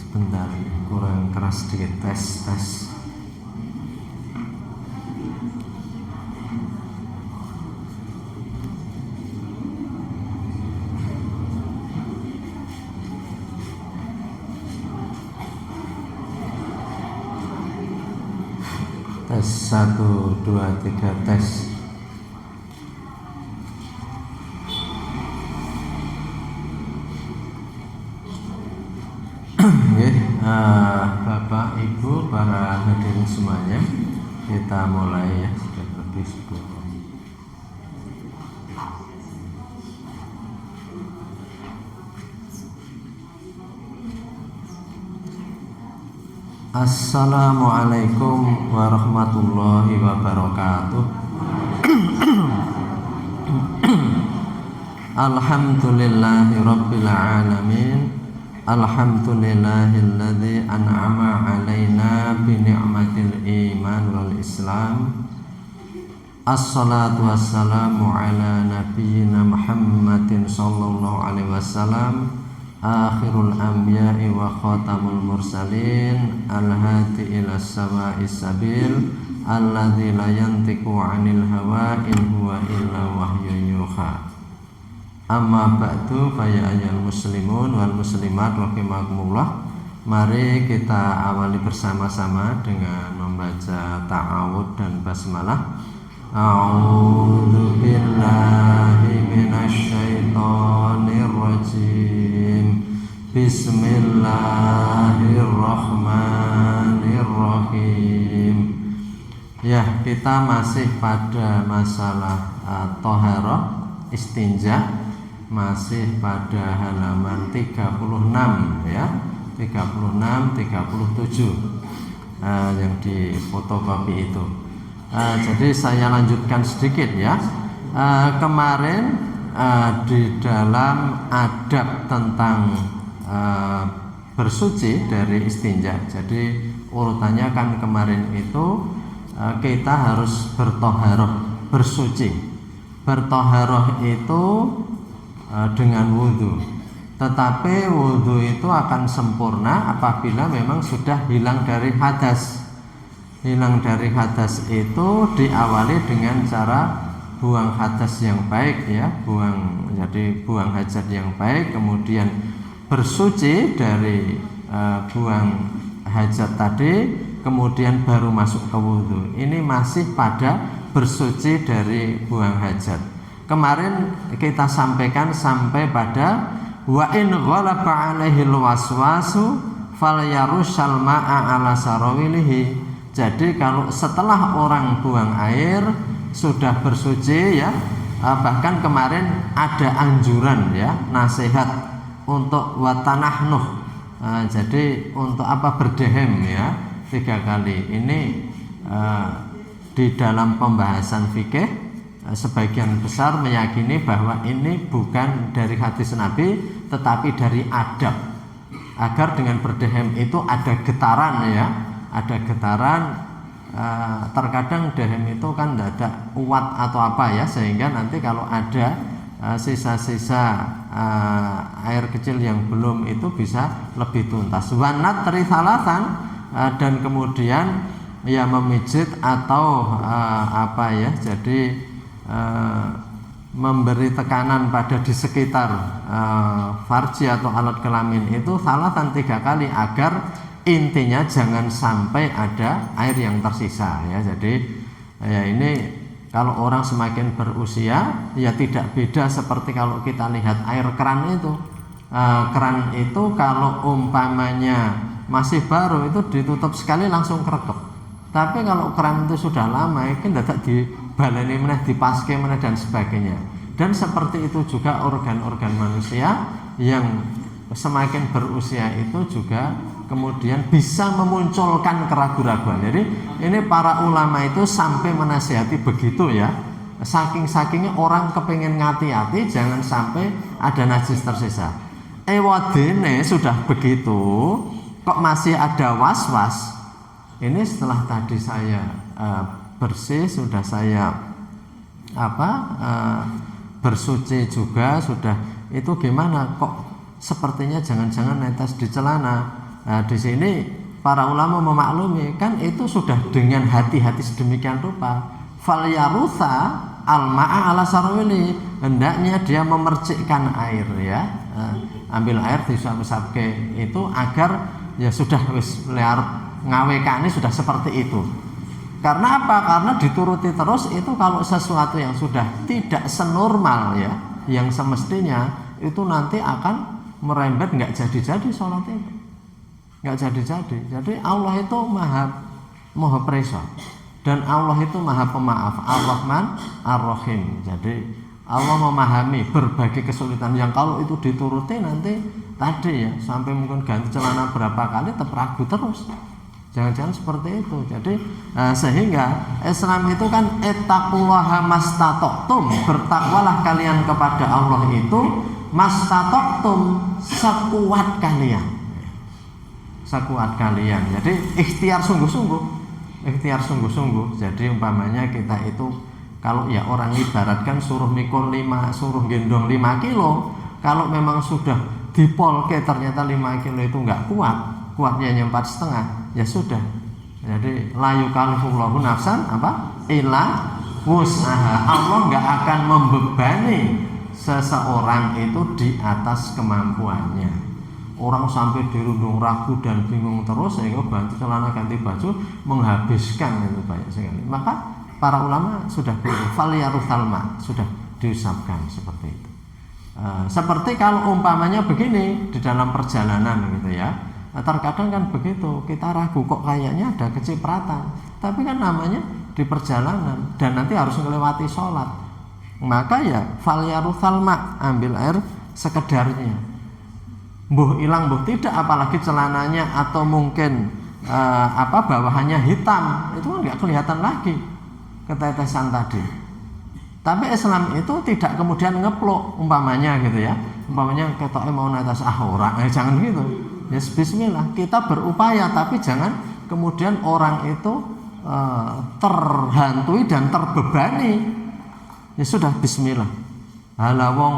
Sebentar, kurang keras sedikit. Tes. Tes 1, 2, 3 tes. Bapak Ibu para hadirin semuanya, kita mulai ya, sudah lebih 10. Assalamualaikum warahmatullahi wabarakatuh. Alhamdulillahi rabbil alamin. Alhamdulillahilladzi an'ama alaina bi ni'matil iman wal islam. Assalatu wassalamu ala nabiyyina Muhammadin sallallahu alaihi wasallam, akhirul anbiya'i wa khatamul mursalin, al-hadi ila sawa'is sabil, alladzi la yantiqu 'anil hawa in huwa illa wahyun yuha. Amma ba'du fa ya ayyuhal muslimun wal muslimat rahimakumullah. Mari kita awali bersama-sama dengan membaca ta'awudz dan basmalah. A'udzu billahi minasyaitonir rajim. Bismillahirrahmanirrahim. Ya, kita masih pada masalah thaharah, istinja. Masih pada halaman 36 ya, 36, 37 yang di fotokopi itu. Jadi saya lanjutkan sedikit ya. Kemarin di dalam adab tentang bersuci dari istinja. Jadi urutannya kan kemarin itu kita harus bertoharoh, bersuci. Bertoharoh itu dengan wudhu, tetapi wudhu itu akan sempurna apabila memang sudah hilang dari hadas. Hilang dari hadas itu diawali dengan cara buang hadas yang baik ya, buang hajat yang baik, kemudian bersuci dari buang hajat tadi, kemudian baru masuk ke wudhu. Ini masih pada bersuci dari buang hajat. Kemarin kita sampaikan sampai pada wa in ghalaba alaihil waswasu falyarushal ma'a ala sarawilihi. Jadi kalau setelah orang buang air sudah bersuci ya, bahkan kemarin ada anjuran ya, nasihat untuk watanahnuh. Jadi untuk apa? Berdehem ya 3 kali. Ini di dalam pembahasan fikih sebagian besar meyakini bahwa ini bukan dari hadis Nabi tetapi dari adab, agar dengan berdehem itu ada getaran ya, ada getaran. Terkadang dehem itu kan tidak ada uat atau apa ya, sehingga nanti kalau ada sisa-sisa air kecil yang belum itu bisa lebih tuntas. Wanat terisalatan, dan kemudian ya memijit atau apa ya, jadi memberi tekanan pada di sekitar farji atau alat kelamin itu salatan 3 kali, agar intinya jangan sampai ada air yang tersisa ya. Jadi ya ini kalau orang semakin berusia ya tidak beda seperti kalau kita lihat air keran itu. Keran itu kalau umpamanya masih baru itu ditutup sekali langsung kerekep. Tapi kalau keran itu sudah lama itu tidak dibaleni meneh, dipaske meneh dan sebagainya. Dan seperti itu juga organ-organ manusia yang semakin berusia itu juga kemudian bisa memunculkan keraguan-keraguan. Jadi ini para ulama itu sampai menasihati begitu ya. Saking-sakingnya orang kepingin ngati-hati jangan sampai ada najis tersisa. Ewadene sudah begitu kok masih ada was-was. Ini setelah tadi saya bersih, sudah saya bersuci juga sudah, itu gimana kok sepertinya jangan-jangan netes di celana. Nah, di sini para ulama memaklumi kan itu sudah dengan hati-hati sedemikian rupa. Falyarutha al-ma'a ala sarwili, hendaknya dia memercikkan air ya. Ambil air disap-sapke itu agar ya sudah wis liar ngawekane sudah seperti itu. Karena apa? Karena dituruti terus itu kalau sesuatu yang sudah tidak senormal ya, yang semestinya itu nanti akan merembet nggak jadi-jadi sholat itu. Nggak jadi-jadi. Jadi Allah itu maha preso dan Allah itu maha pemaaf, Ar-Rahman Ar-Rahim. Jadi Allah memahami berbagai kesulitan yang kalau itu dituruti nanti tadi ya sampai mungkin ganti celana berapa kali tetap ragu terus. Jangan-jangan seperti itu. Jadi sehingga Islam itu kan ittaqullaha mastata'tum, bertakwalah kalian kepada Allah itu mastata'tum, sekuat kalian. Sekuat kalian. Jadi ikhtiar sungguh-sungguh. Ikhtiar sungguh-sungguh. Jadi umpamanya kita itu kalau ya orang ibaratkan suruh mikul 5, suruh gendong 5 kilo, kalau memang sudah dipolke ternyata 5 kilo itu enggak kuat, kuatnya hanya 4,5, ya sudah. Jadi la yukallifullahu nafsan illa wus'aha. Allah enggak akan membebani seseorang itu di atas kemampuannya. Orang sampai dirundung ragu dan bingung terus sehingga ganti celana ganti baju menghabiskan itu banyak sekali. Maka para ulama sudah falyarusalma sudah diusapkan seperti itu. Seperti kalau umpamanya begini di dalam perjalanan gitu ya. Terkadang kan begitu, kita ragu kok kayaknya ada kecipratan. Tapi kan namanya di perjalanan dan nanti harus melewati sholat. Maka ya falyarusalma, ambil air sekedarnya. Mbuh ilang mbuh tidak, apalagi celananya atau mungkin bawahannya hitam, itu kan nggak kelihatan lagi ketetesan tadi. Tapi Islam itu tidak kemudian ngeplok umpamanya gitu ya, umpamanya ketoknya mau netes ora, jangan gitu. Ya bismillah, kita berupaya tapi jangan kemudian orang itu terhantui dan terbebani. Ya sudah bismillah. Halah wong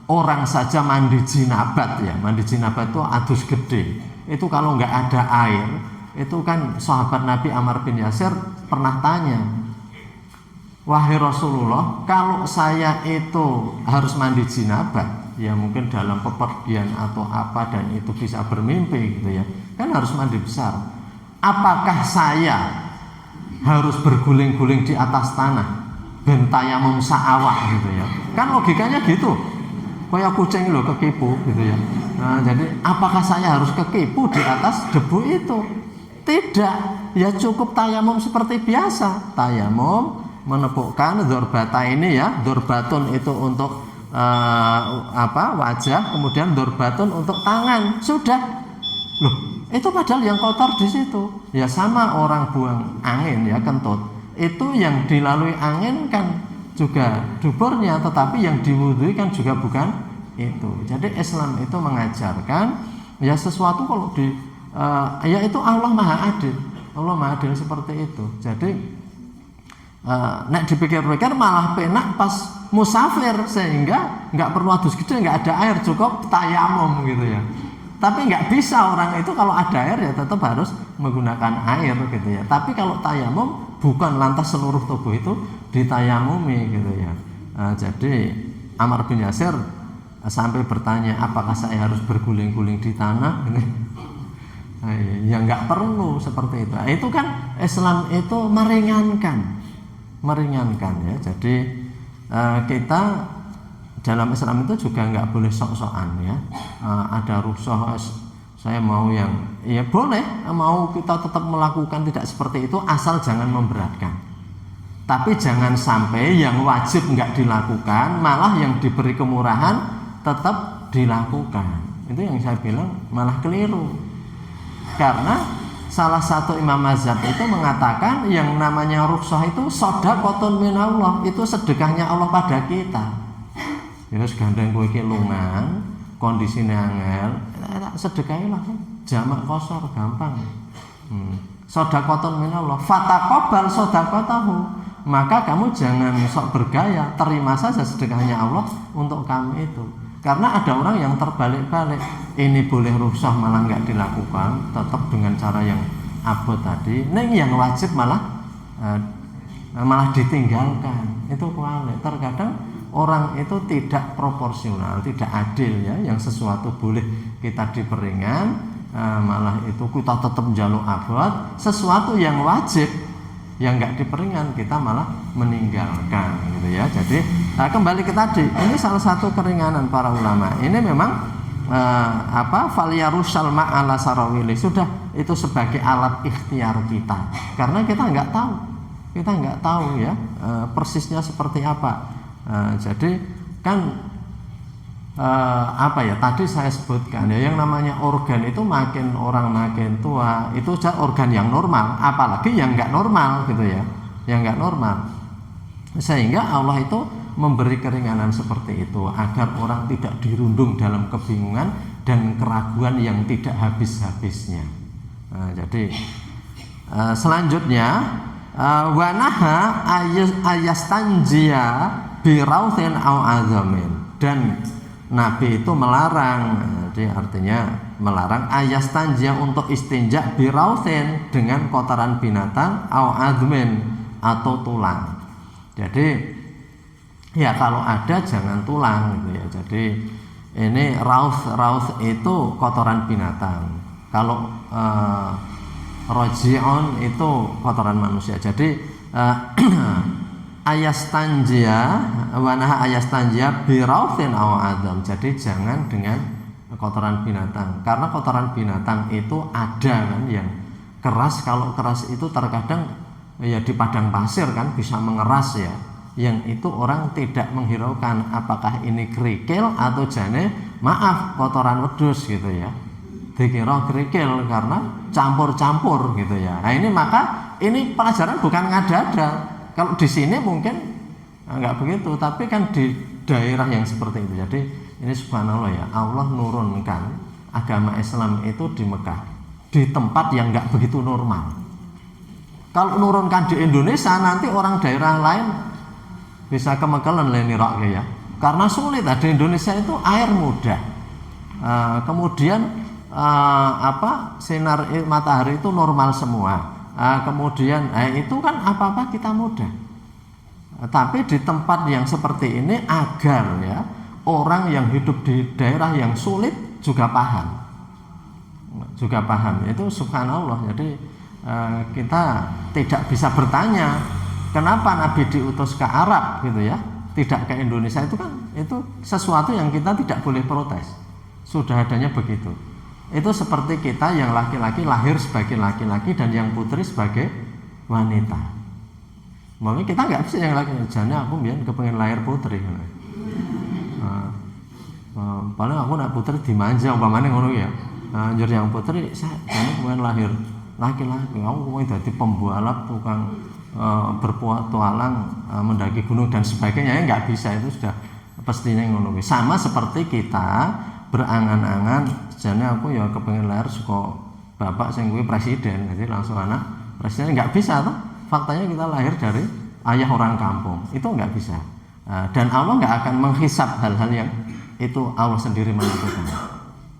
orang saja mandi jinabat ya, mandi jinabat itu adus gede. Itu kalau nggak ada air, itu kan sahabat Nabi Ammar bin Yasir pernah tanya, wahai Rasulullah, kalau saya itu harus mandi jinabat, ya mungkin dalam pepergian atau apa dan itu bisa bermimpi gitu ya, kan harus mandi besar. Apakah saya harus berguling-guling di atas tanah, bentayamum sa'awah gitu ya? Kan logikanya gitu. Kayak kucing loh kekipu gitu ya. Nah, jadi apakah saya harus kekipu di atas debu itu? Tidak. Ya cukup tayamum seperti biasa. Tayamum menepukkan dorbata ini ya. Dorbatun itu untuk wajah, kemudian dorbatun untuk tangan. Sudah. Loh, itu padahal yang kotor di situ. Ya sama orang buang angin ya, kentut. Itu yang dilalui angin kan juga duburnya, tetapi yang diwudhui kan juga bukan itu. Jadi Islam itu mengajarkan ya sesuatu kalau ya itu Allah Maha Adil. Allah Maha Adil seperti itu. Jadi nek dipikir-pikir malah penak pas musafir sehingga nggak perlu adus gede, nggak ada air, cukup tayamum gitu ya. Tapi nggak bisa orang itu kalau ada air ya tetap harus menggunakan air gitu ya. Tapi kalau tayamum bukan lantas seluruh tubuh itu ditayamumi gitu ya. Jadi Ammar bin Yasir sampai bertanya, apakah saya harus berguling-guling di tanah? Ya nggak perlu seperti itu. Itu kan Islam itu meringankan ya. Jadi kita dalam Islam itu juga nggak boleh sok-sokan ya. Ada rukhsah saya mau yang ya boleh, mau kita tetap melakukan tidak seperti itu asal jangan memberatkan. Tapi jangan sampai yang wajib nggak dilakukan, malah yang diberi kemurahan tetap dilakukan. Itu yang saya bilang malah keliru. Karena salah satu imam mazhab itu mengatakan yang namanya rukhsah itu shadaqatun minallah, itu sedekahnya Allah pada kita. Ya gandeng kowe iki lungan, kondisine angel, sedekahilah, jamak kosor gampang. Shadaqatun minallah, fataqabbal shadaqatahu. Maka kamu jangan sok bergaya, terima saja sedekahnya Allah untuk kamu itu. Karena ada orang yang terbalik-balik, ini boleh rukhsah malah nggak dilakukan, tetap dengan cara yang abot tadi. Neng yang wajib malah ditinggalkan. Itu kualik. Terkadang orang itu tidak proporsional, tidak adil ya. Yang sesuatu boleh kita diperingan, malah itu kita tetap jaluk abot. Sesuatu yang wajib yang nggak diperingan kita malah meninggalkan gitu ya. Jadi kembali ke tadi, ini salah satu keringanan para ulama. Ini memang falyarushal ma'ala sarawili, sudah itu sebagai alat ikhtiar kita, karena kita nggak tahu ya persisnya seperti apa. Jadi kan tadi saya sebutkan ya, yang namanya organ itu makin orang makin tua itu organ yang normal, apalagi yang nggak normal gitu ya, yang nggak normal. Sehingga Allah itu memberi keringanan seperti itu agar orang tidak dirundung dalam kebingungan dan keraguan yang tidak habis-habisnya. Jadi selanjutnya wanaha ayastanjia birauthin au azamin, dan Nabi itu melarang, jadi artinya melarang ayastanjia untuk istinja birauthin dengan kotoran binatang au azmin atau tulang. Jadi ya kalau ada jangan tulang gitu ya. Jadi ini raus itu kotoran binatang. Kalau rojion itu kotoran manusia. Jadi ayastanjia wanaha ayastanjia birauthin aw adam. Jadi jangan dengan kotoran binatang, karena kotoran binatang itu ada kan yang keras. Kalau keras itu terkadang ya di padang pasir kan bisa mengeras ya, yang itu orang tidak menghiraukan apakah ini kerikil atau jane kotoran wedhus gitu ya, dikira kerikil karena campur-campur gitu ya. Nah ini maka ini pelajaran bukan ngada-ada. Kalau di sini mungkin enggak begitu, tapi kan di daerah yang seperti itu. Jadi ini subhanallah ya, Allah nurunkan agama Islam itu di Mekah, di tempat yang enggak begitu normal. Kalau nurunkan di Indonesia, nanti orang daerah lain bisa kemekelen leni rak ya, karena sulit. Di Indonesia itu air mudah, kemudian sinar matahari itu normal semua. Kemudian itu kan apa-apa kita mudah. Tapi di tempat yang seperti ini agar ya orang yang hidup di daerah yang sulit juga paham itu subhanallah. Jadi kita tidak bisa bertanya kenapa Nabi diutus ke Arab gitu ya, tidak ke Indonesia. Itu kan itu sesuatu yang kita tidak boleh protes, sudah adanya begitu. Itu seperti kita yang laki-laki lahir sebagai laki-laki dan yang putri sebagai wanita. Makanya kita nggak bisa yang laki-laki. Jane aku biar kepengen lahir putri. Paling aku nak putri dimanja umpamane ngono ya. Anjur yang putri saya jane kepengen lahir laki-laki. Aku mau jadi pembalap, tukang berpetualang, mendaki gunung dan sebagainya. Ya nggak bisa, itu sudah pastinya ngono. Sama seperti kita berangan-angan, jane aku ya kepengen lahir suka bapak sing kuwi presiden, jadi langsung anak presiden. Nggak bisa toh. Faktanya kita lahir dari ayah orang kampung, itu nggak bisa. Dan Allah nggak akan menghisab hal-hal yang itu Allah sendiri menentukan.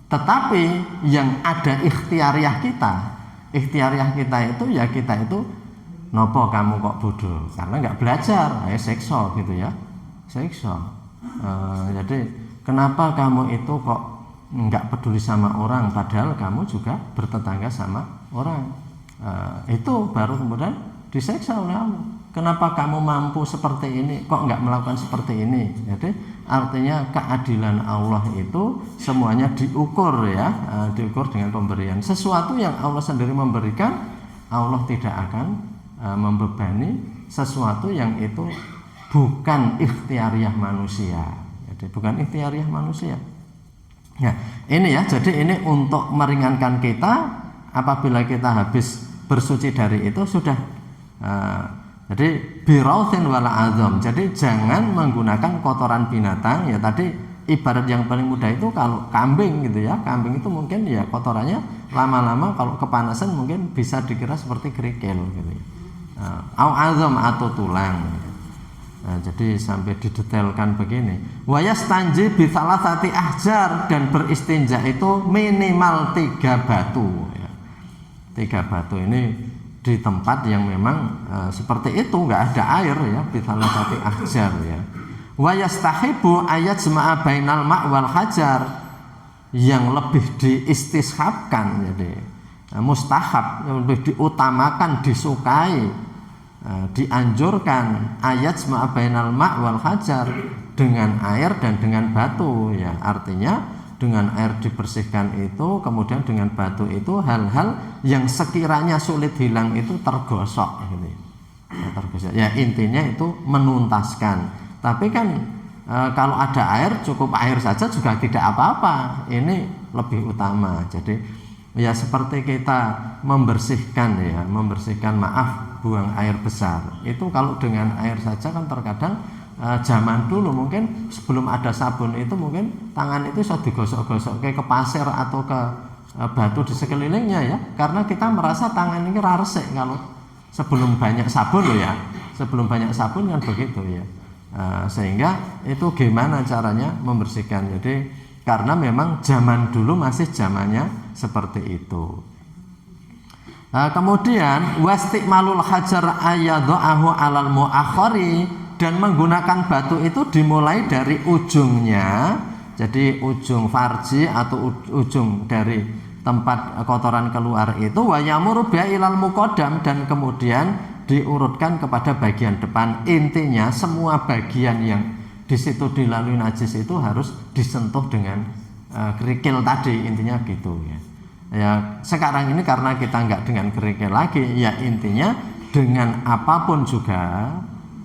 Tetapi yang ada ikhtiariah kita itu ya kita itu nopo kamu kok bodoh karena nggak belajar, sekso gitu ya, sekso. Jadi kenapa kamu itu kok nggak peduli sama orang padahal kamu juga bertetangga sama orang? Itu baru kemudian diseksa oleh Allah. Kenapa kamu mampu seperti ini kok nggak melakukan seperti ini? Jadi artinya keadilan Allah itu semuanya diukur ya, diukur dengan pemberian. Sesuatu yang Allah sendiri memberikan, Allah tidak akan membebani sesuatu yang itu bukan ikhtiariah manusia. Jadi bukan ikhtiariah manusia. Ya, ini ya, jadi ini untuk meringankan kita apabila kita habis bersuci dari itu sudah. Jadi birauthin wala azam. Jadi jangan menggunakan kotoran binatang ya. Tadi ibarat yang paling mudah itu kalau kambing gitu ya. Kambing itu mungkin ya kotorannya lama-lama kalau kepanasan mungkin bisa dikira seperti kerikil gitu ya. Au azam atau tulang. Jadi sampai didetailkan begini. Wa yastanji bi thalathati ahjar, dan beristinja itu minimal 3 batu ya. 3 batu ini di tempat yang memang seperti itu, nggak ada air ya, bi thalathati ahjar ya. Wa yastahibu ayat jama'a bainal ma' wal hajar, yang lebih diistishabkan, jadi mustahab, yang lebih diutamakan, disukai, dianjurkan ayat jama'a bainal ma' wal hajar, dengan air dan dengan batu ya. Artinya dengan air dibersihkan itu, kemudian dengan batu itu hal-hal yang sekiranya sulit hilang itu tergosok gitu. Tergosok. Ya intinya itu menuntaskan. Tapi kan kalau ada air, cukup air saja juga tidak apa-apa. Ini lebih utama. Jadi ya seperti kita membersihkan ya, membersihkan buang air besar. Itu kalau dengan air saja kan terkadang zaman dulu mungkin sebelum ada sabun itu mungkin tangan itu sudah digosok-gosok ke pasir atau ke batu di sekelilingnya ya. Karena kita merasa tangan ini resik kalau sebelum banyak sabun loh ya. Sebelum banyak sabun kan begitu ya. Sehingga itu gimana caranya membersihkan. Jadi karena memang zaman dulu masih zamannya seperti itu. Kemudian wastiqmalul hajar ayadha'ahu alal muakhari, dan menggunakan batu itu dimulai dari ujungnya. Jadi ujung farji atau ujung dari tempat kotoran keluar itu, wa yamuru bi ilal muqaddam, dan kemudian diurutkan kepada bagian depan. Intinya semua bagian yang di situ dilalui najis itu harus disentuh dengan kerikil tadi, intinya gitu ya. Ya sekarang ini karena kita nggak dengan kerikil lagi, ya intinya dengan apapun juga.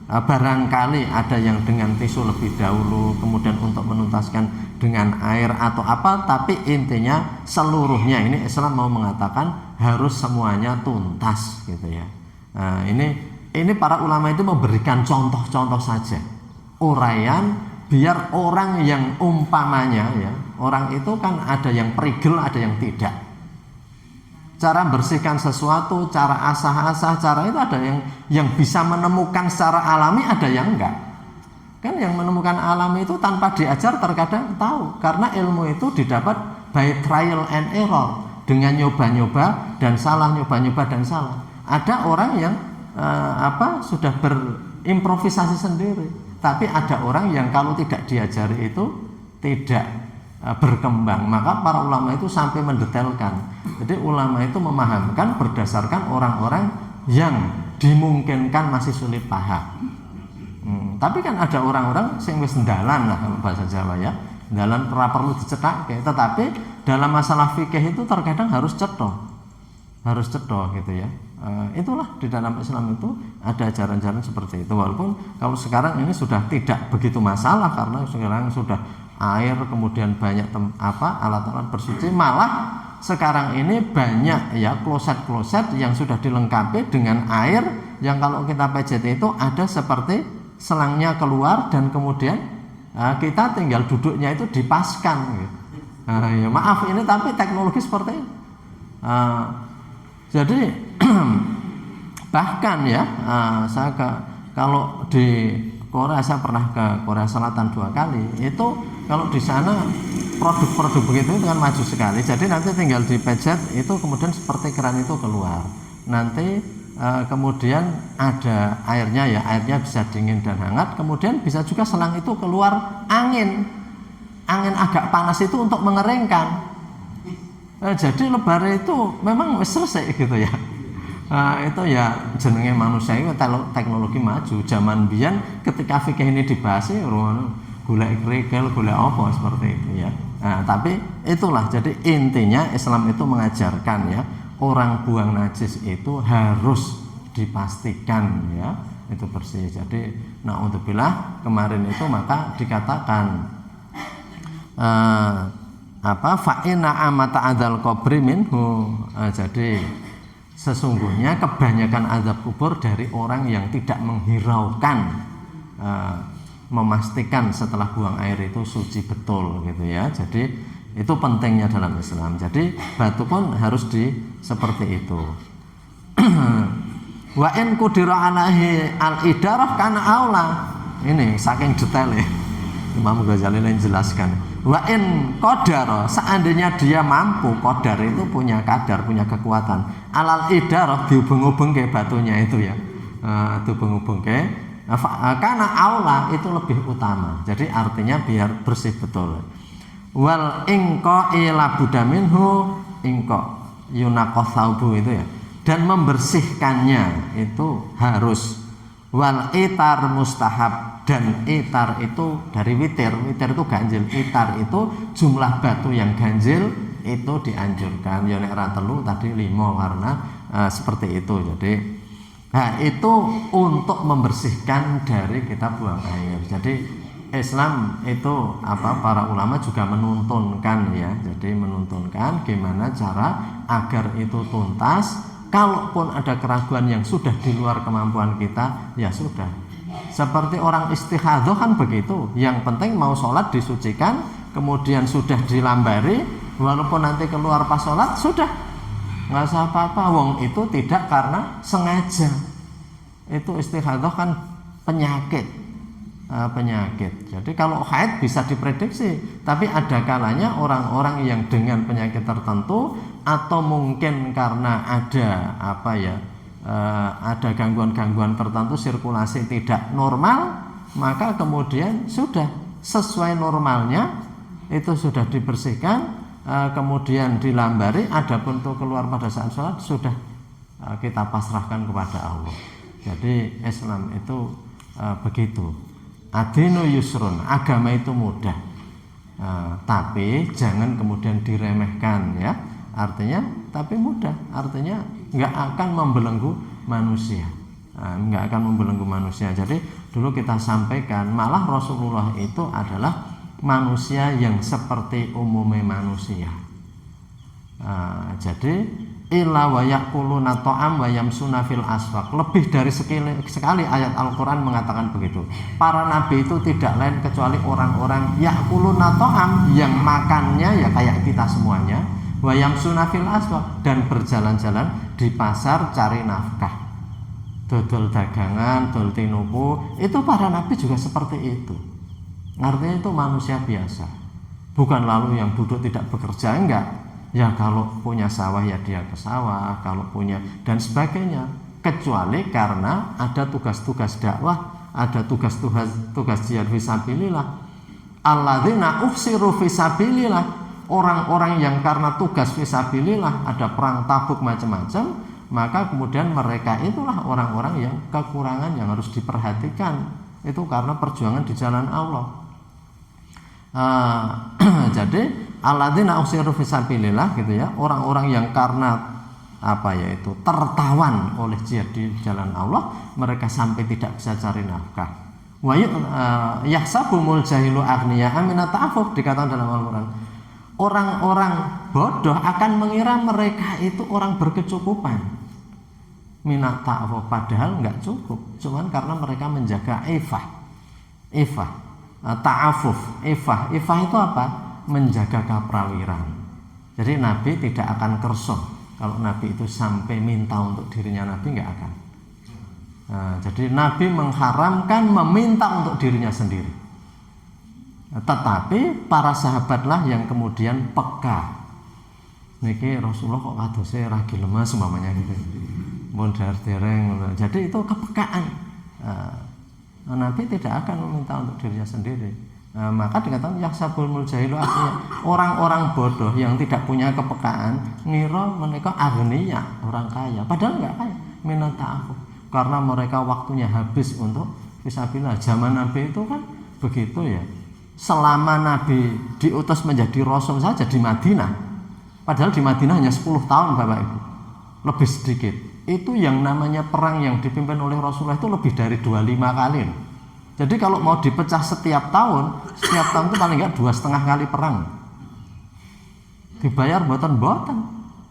Barangkali ada yang dengan tisu lebih dahulu, kemudian untuk menuntaskan dengan air atau apa, tapi intinya seluruhnya ini Islam mau mengatakan harus semuanya tuntas gitu ya. Nah, ini para ulama itu memberikan contoh-contoh saja, uraian biar orang yang umpamanya ya, orang itu kan ada yang perigel, ada yang tidak. Cara bersihkan sesuatu, cara asah-asah, cara itu ada yang bisa menemukan secara alami, ada yang enggak. Kan yang menemukan alami itu tanpa diajar terkadang tahu, karena ilmu itu didapat by trial and error, dengan nyoba-nyoba dan salah, nyoba-nyoba dan salah. Ada orang yang sudah berimprovisasi sendiri, tapi ada orang yang kalau tidak diajari itu tidak berkembang. Maka para ulama itu sampai mendetailkan. Jadi ulama itu memahamkan berdasarkan orang-orang yang dimungkinkan masih sulit paham. Tapi kan ada orang-orang yang wis ndalan lah kalau bahasa Jawa ya. Ndalan perlu dicetak, tetapi dalam masalah fikih itu terkadang harus cetok. Harus cetok gitu ya. Itulah di dalam Islam itu ada ajaran-ajaran seperti itu. Walaupun kalau sekarang ini sudah tidak begitu masalah, karena sekarang sudah air, kemudian banyak alat-alat bersuci, malah sekarang ini banyak ya kloset-kloset yang sudah dilengkapi dengan air yang kalau kita PJT itu ada seperti selangnya keluar, dan kemudian kita tinggal duduknya itu dipaskan gitu. Ya maaf ini tapi teknologi seperti ini. Jadi bahkan ya saya kalau di Korea, saya pernah ke Korea Selatan 2 kali, itu kalau di sana produk-produk begitu itu kan maju sekali. Jadi nanti tinggal dipejet itu, kemudian seperti keran itu keluar. Nanti kemudian ada airnya ya, airnya bisa dingin dan hangat. Kemudian bisa juga selang itu keluar angin agak panas itu untuk mengeringkan. Jadi lebaran itu memang selesai gitu ya. Itu ya jenenge manusia itu teknologi maju. Zaman biyen ketika fikih ini dibahas golek kerikil, golek apa seperti itu ya. Tapi itulah, jadi intinya Islam itu mengajarkan ya, orang buang najis itu harus dipastikan ya itu bersih. Jadi naudzubillah kemarin itu maka dikatakan fa inna amata adzal qabri minhu. Jadi sesungguhnya kebanyakan azab kubur dari orang yang tidak menghiraukan, memastikan setelah buang air itu suci betul gitu ya. Jadi itu pentingnya dalam Islam. Jadi batu pun harus seperti itu. Wa in qudira alaihi al-idarah kana aula. ini saking detailnya Imam Ghazali menjelaskan. Wa in qadara, seandainya dia mampu, qadar itu punya kadar, punya kekuatan. Alal idarah dihubung-hubung ke batunya itu ya. Dihubung-hubung ke karena aula itu lebih utama. Jadi artinya biar bersih betul. Wal ingqa ila budaminhu ingqa yunaqasaubu itu ya. Dan membersihkannya itu harus. Wal itar mustahab, dan itar itu dari witir itu ganjil, itar itu jumlah batu yang ganjil itu dianjurkan ya nek ra telu tadi 5 karena seperti itu. Jadi itu untuk membersihkan dari kita buang air. Jadi Islam itu para ulama juga menuntunkan ya, jadi menuntunkan gimana cara agar itu tuntas. Kalaupun ada keraguan yang sudah di luar kemampuan kita, ya sudah. Seperti orang istikhadah kan begitu. Yang penting mau sholat disucikan, kemudian sudah dilambari, walaupun nanti keluar pas sholat, sudah. Nggak usah apa-apa, wong itu tidak karena sengaja. Itu istikhadah kan penyakit. Jadi kalau haid bisa diprediksi, tapi ada kalanya orang-orang yang dengan penyakit tertentu atau mungkin karena ada ada gangguan-gangguan tertentu, sirkulasi tidak normal, maka kemudian sudah sesuai normalnya itu sudah dibersihkan, kemudian dilambari, adapun untuk keluar pada saat sholat sudah kita pasrahkan kepada Allah. Jadi Islam itu begitu. Adinu yusrun, agama itu mudah, tapi jangan kemudian diremehkan ya. Artinya, tapi mudah, artinya nggak akan membelenggu manusia, nggak akan membelenggu manusia. Jadi dulu kita sampaikan, malah Rasulullah itu adalah manusia yang seperti umumnya manusia. Jadi illa wa yaquluna ta'am wa yamsuna fil aswaq. Lebih dari sekali ayat Al-Qur'an mengatakan begitu. Para nabi itu tidak lain kecuali orang-orang yaquluna ta'am, yang makannya ya kayak kita semuanya, wa yamsuna fil aswaq, dan berjalan-jalan di pasar cari nafkah. Dodol dagangan, dol tinuku, itu para nabi juga seperti itu. Artinya itu manusia biasa. Bukan lalu yang duduk tidak bekerja, enggak. Ya kalau punya sawah ya dia ke sawah, kalau punya dan sebagainya, kecuali karena ada tugas-tugas dakwah, ada tugas jihad fisabilillah. Alladzina uhsiru fisabilillah, orang-orang yang karena tugas fisabilillah, ada perang Tabuk macam-macam, maka kemudian mereka itulah orang-orang yang kekurangan yang harus diperhatikan. Itu karena perjuangan di jalan Allah. Jadi alladzina usiru fisabilillah gitu ya, orang-orang yang karena itu tertawan oleh jihad di jalan Allah, mereka sampai tidak bisa cari nafkah. Wa yahsabumul jahilu aghniya min ta'affuf, dikatakan dalam Al-Qur'an. Orang-orang bodoh akan mengira mereka itu orang berkecukupan. Minat ta'affuf, padahal enggak cukup, cuman karena mereka menjaga ifah. Ta'affuf, ifah itu apa? Menjaga kaprawiran. Jadi Nabi tidak akan kerso kalau Nabi itu sampai minta untuk dirinya, Nabi nggak akan. Jadi Nabi mengharamkan meminta untuk dirinya sendiri. Tetapi para sahabatlah yang kemudian peka. Niki Rasulullah kok kadose ragi lemas umpamanya gitu. Mun dereng. Jadi itu kepekaan. Nabi tidak akan meminta untuk dirinya sendiri. Maka dikatakan yahsabul muljahilu, artinya orang-orang bodoh yang tidak punya kepekaan ngira mereka agniya, orang kaya, padahal enggak kaya, minat ta'affuf, karena mereka waktunya habis untuk fisabilillah. Zaman Nabi itu kan begitu ya. Selama Nabi diutus menjadi rasul saja di Madinah, padahal di Madinah hanya 10 tahun Bapak Ibu, lebih sedikit. Itu yang namanya perang yang dipimpin oleh Rasulullah itu lebih dari 25 kali. Jadi kalau mau dipecah setiap tahun itu paling enggak 2,5 kali perang. Dibayar boten.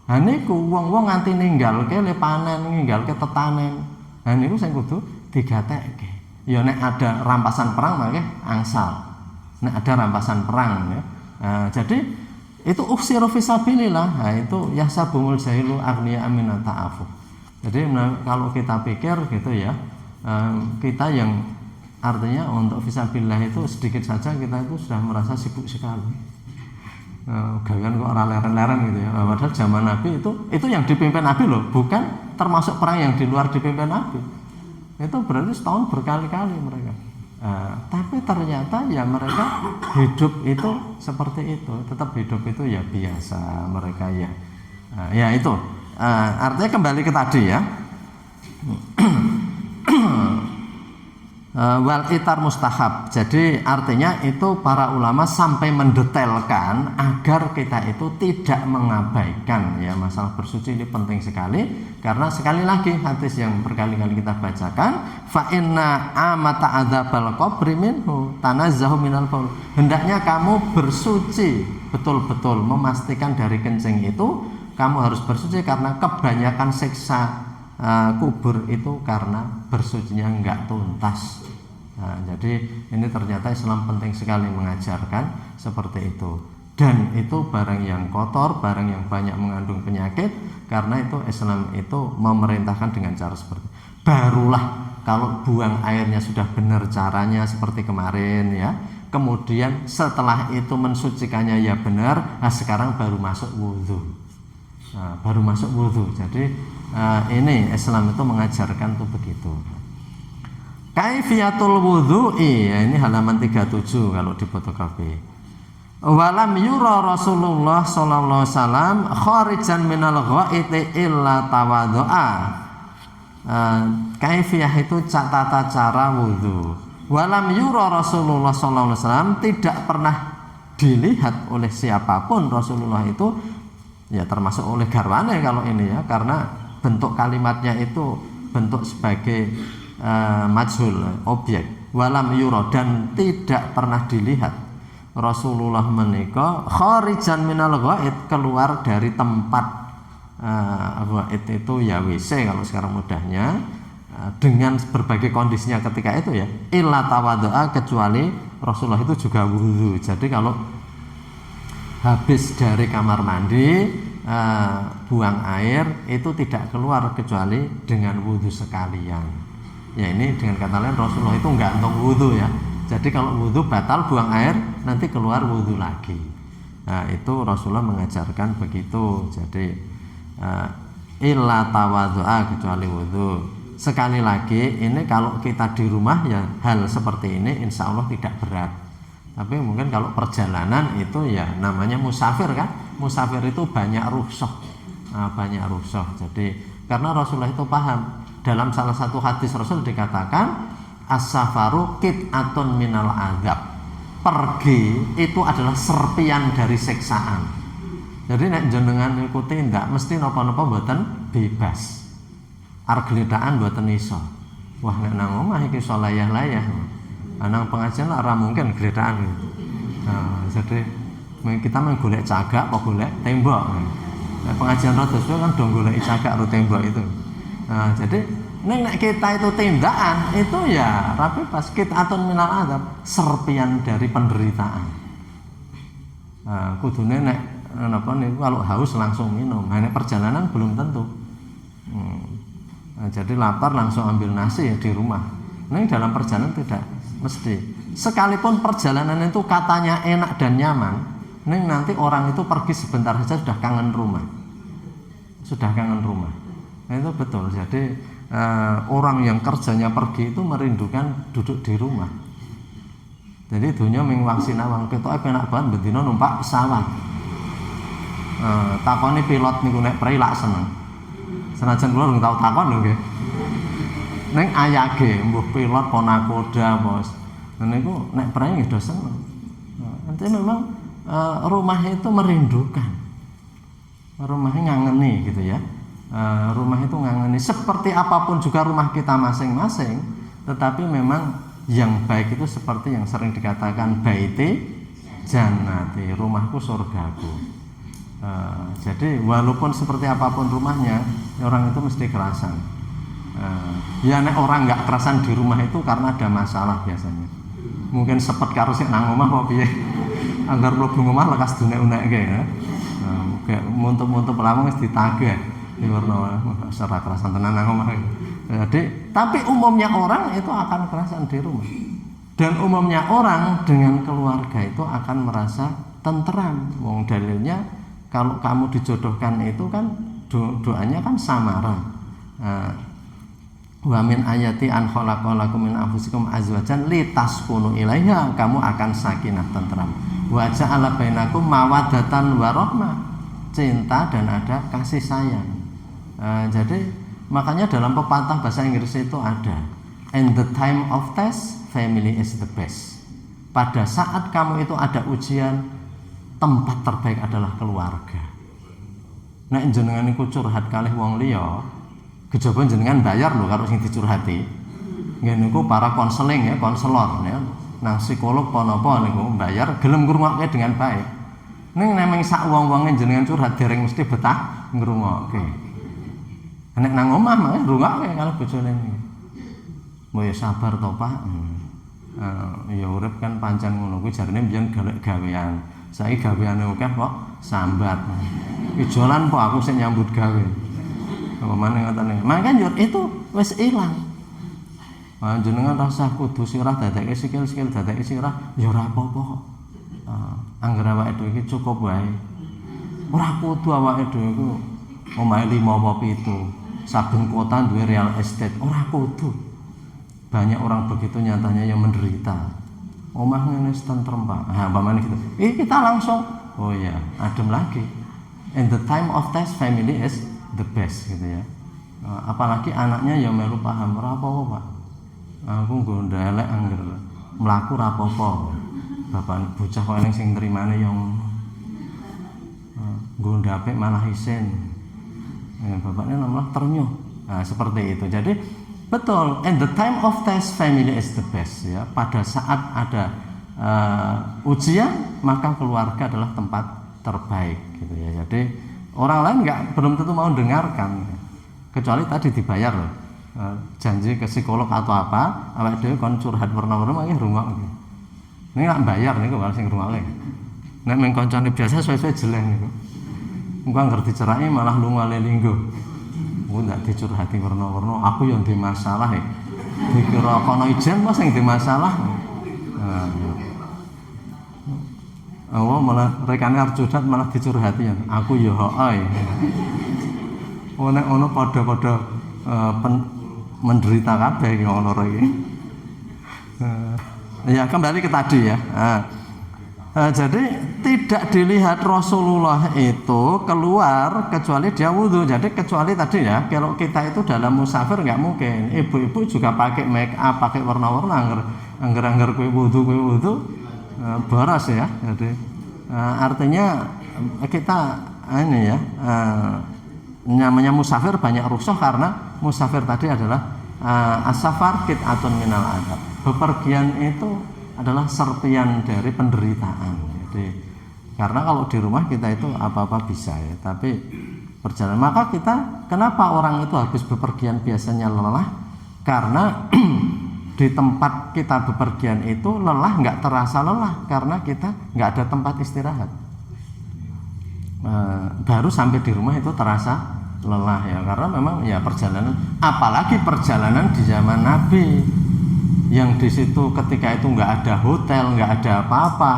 Nah niku wong-wong nganti ninggalke le panen, ninggalke tetanen. Nah niku sing kudu digatekke. Ya nek ada rampasan perang mangke angsal. Nek ada rampasan perang ya. Jadi itu uksiru fisabilillah. Nah itu yahsabumul jahilu aghniya min ta'affuf. Jadi kalau kita pikir gitu ya, kita yang Artinya untuk fisabilillah itu sedikit saja kita itu sudah merasa sibuk sekali. Gawean kok ora leren-leren gitu ya. Padahal zaman Nabi itu yang dipimpin Nabi loh, bukan termasuk perang yang di luar dipimpin Nabi. Itu berarti setahun berkali-kali mereka. Tapi ternyata ya mereka hidup itu seperti itu, tetap hidup itu ya biasa mereka ya. Ya itu. Artinya kembali ke tadi ya. Wal itar mustahab. Jadi artinya itu para ulama sampai mendetailkan agar kita itu tidak mengabaikan ya masalah bersuci. Ini penting sekali karena sekali lagi hadis yang berkali-kali kita bacakan, fa inna amata adzabal qabri minhu tanazzahu minal baul. Hendaknya kamu bersuci betul-betul memastikan dari kencing itu kamu harus bersuci karena kebanyakan siksa kubur itu karena bersucinya enggak tuntas. Jadi ini ternyata Islam penting sekali mengajarkan seperti itu. Dan itu barang yang kotor, barang yang banyak mengandung penyakit. Karena itu Islam itu memerintahkan dengan cara seperti itu. Barulah kalau buang airnya sudah benar caranya seperti kemarin ya. Kemudian setelah itu mensucikannya ya benar. Nah sekarang baru masuk wudhu. Baru masuk wudhu. Jadi ini Islam itu mengajarkan tuh begitu. Kaifiyatul wudhu'i ya, ini halaman 37 kalau di fotokopi. Walam yura Rasulullah sallallahu alaihi wasallam kharijan minal ghaiti illa tawadhu'a. Kaifiyah itu tata cara wudhu. Walam yura Rasulullah sallallahu alaihi wasallam, tidak pernah dilihat oleh siapapun Rasulullah itu ya termasuk oleh garwane kalau ini ya, karena bentuk kalimatnya itu bentuk sebagai majhul, objek. Walam yura, dan tidak pernah dilihat Rasulullah menika kharijan minal ghaid, keluar dari tempat ghaid itu ya WC kalau sekarang mudahnya, dengan berbagai kondisinya ketika itu ya, illa tawadhu'a, kecuali Rasulullah itu juga wudu. Jadi kalau habis dari kamar mandi buang air itu tidak keluar kecuali dengan wudu sekalian. Ya ini dengan kata lain Rasulullah itu enggak untuk wudu ya. Jadi kalau wudu batal buang air nanti keluar wudu lagi. Nah itu Rasulullah mengajarkan begitu. Jadi illa tawadhu'a, kecuali wudu. Sekali lagi ini kalau kita di rumah ya hal seperti ini insya Allah tidak berat. Tapi mungkin kalau perjalanan itu ya namanya musafir kan. Musafir itu banyak rukhsah. Banyak rukhsah. Jadi karena Rasulullah itu paham. Dalam salah satu hadis Rasul dikatakan as-safaru qit'atun minal adzab. Pergi itu adalah serpian dari siksaan. Jadi nek jenengan ikuti ndak mesti napa-napa mboten bebas. Arep gledakan mboten iso. Wah nek nang omah iki iso layah-layah. Nang pengajian ora mungkin gledakan. Jadi kita menggolek cagak apa golek tembok. Pengajian rada suwe kan do golek cagak karo tembok itu. Jadi nek kita itu tindakan itu ya rapi pas kita atun minal azab, serpian dari penderitaan. Kudune nek napa niku kalau haus langsung minum. Nek perjalanan belum tentu. Jadi lapar langsung ambil nasi ya di rumah. Nek dalam perjalanan tidak mesti. Sekalipun perjalanan itu katanya enak dan nyaman, nek nanti orang itu pergi sebentar saja sudah kangen rumah. Sudah kangen rumah. Nah, itu betul. Jadi orang yang kerjanya pergi itu merindukan duduk di rumah. Jadi dunia mingwang sinawang ketoke penak banget bendina numpak pesawat. Takoni pilot niku nek prei lak seneng. Senajan kula durung tau takon lho nggih. Ning ayage mbuh pilot apa nakoda, Bos. Niku nek prei nggih do seneng. Nanti memang rumah itu merindukan. Rumahnya ngangeni gitu ya. Rumah itu ngangeni seperti apapun juga rumah kita masing-masing, tetapi memang yang baik itu seperti yang sering dikatakan baiti jannati, rumahku surgaku. Jadi walaupun seperti apapun rumahnya, orang itu mesti kerasan. Ya nek orang nggak kerasan di rumah itu karena ada masalah biasanya. Mungkin sepet karo sik nang omah apa piye. Anggar mlebu omah lekas dunek-unekke ya. Kayak muntup-muntup lawang wis ditagih. Di warna serak kerasan tenan nang omah. Jadi tapi umumnya orang itu akan kerasan di rumah. Dan umumnya orang dengan keluarga itu akan merasa tenteram. Wong dalilnya kalau kamu dijodohkan itu kan doanya kan samara. Wa min ayati an khalaqalakum min anfusikum azwajan litaskunu ilaiha, kamu akan sakinah tenteram. Wa ja'ala bainakum mawaddatan wa rahmah, cinta dan ada kasih sayang. Jadi makanya dalam pepatah bahasa Inggris itu ada, in the time of test family is the best. Pada saat kamu itu ada ujian, tempat terbaik adalah keluarga. Nek jenengan iku curhat kalih wong liya, kejaba jenengan bayar lho karo sing dicurhati. Nggih niku para konseling ya, konselor ya. Nang psikolog apa niku bayar gelem ngrungokke dengan baik. Ning nemeng sak wong-wonge jenengan curhat dereng mesti betah ngrungokke. Nek nang omah mah ngrungokke karo bojone niku. Mbok ya sabar to, Pak. Ya urip kan pancen ngono kuwi jarine mbiyen golek gawean. Saiki gaweane akeh kok sambat. Ijolan kok aku sing nyambut gawe. Pemane ngotane. Mangken yo itu wis ilang. Jenengan rasah kudu sirah dadekke sikil-sikil dadekke sirah ya ora apa-apa kok. Angger awake dhewe iki cukup wae. Ora kudu awake dhewe iku omahe 5 apa 7. Saben kota duwe real estate, ora kudu. Banyak orang begitu nyatanya yang menderita. Omahnya wis tentrem, Pak. Pamane gitu. Kita langsung, oh ya, adem lagi. In the time of test family is the best gitu ya. Apalagi anaknya yang melu paham ora apa-apa, Pak. Aku nggo ndelek angger mlaku ora apa-apa. Bapak bocah kok eling sing nrimane yang nggo ndapik malah isin. Bapaknya malah ternyuh. Seperti itu. Jadi betul, in the time of test family is the best ya. Pada saat ada ujian maka keluarga adalah tempat terbaik gitu ya. Jadi orang lain belum tentu mau dengarkan, kecuali tadi dibayar loh. Janji ke psikolog atau apa, awake dhewe kon curhat werna-werna iki rungokne. Nek gak bayar niku kalau sing rungokne. Nek meng kancane biasa suwe-suwe jeleng niku. Engko anggere diceraki malah lunga lelinggo. Ndak dicurhati werna-werna, aku yang di masalah ya. Dikira kono ijen kok sing di masalah. Allah malah rekane arep curhat malah dicurhati ya. Aku ya hooh. Nek ono padha-padha menderita kabeh iki ngono iki. Ya kembali ke tadi ya. Jadi tidak dilihat Rasulullah itu keluar kecuali dia wudhu. Jadi kecuali tadi ya, kalau kita itu dalam musafir nggak mungkin. Ibu-ibu juga pakai make up, pakai warna-warna, angger kue wudhu, boros ya. Jadi artinya kita ini ya, namanya musafir banyak rusuh karena musafir tadi adalah as-safar qit'atun minal adab. Bepergian itu adalah serpian dari penderitaan. Jadi karena kalau di rumah kita itu apa-apa bisa ya, tapi perjalanan maka kita kenapa orang itu habis bepergian biasanya lelah? Karena di tempat kita bepergian itu lelah nggak terasa lelah karena kita nggak ada tempat istirahat. Baru sampai di rumah itu terasa lelah ya, karena memang ya perjalanan, apalagi perjalanan di zaman Nabi yang di situ ketika itu nggak ada hotel, nggak ada apa-apa,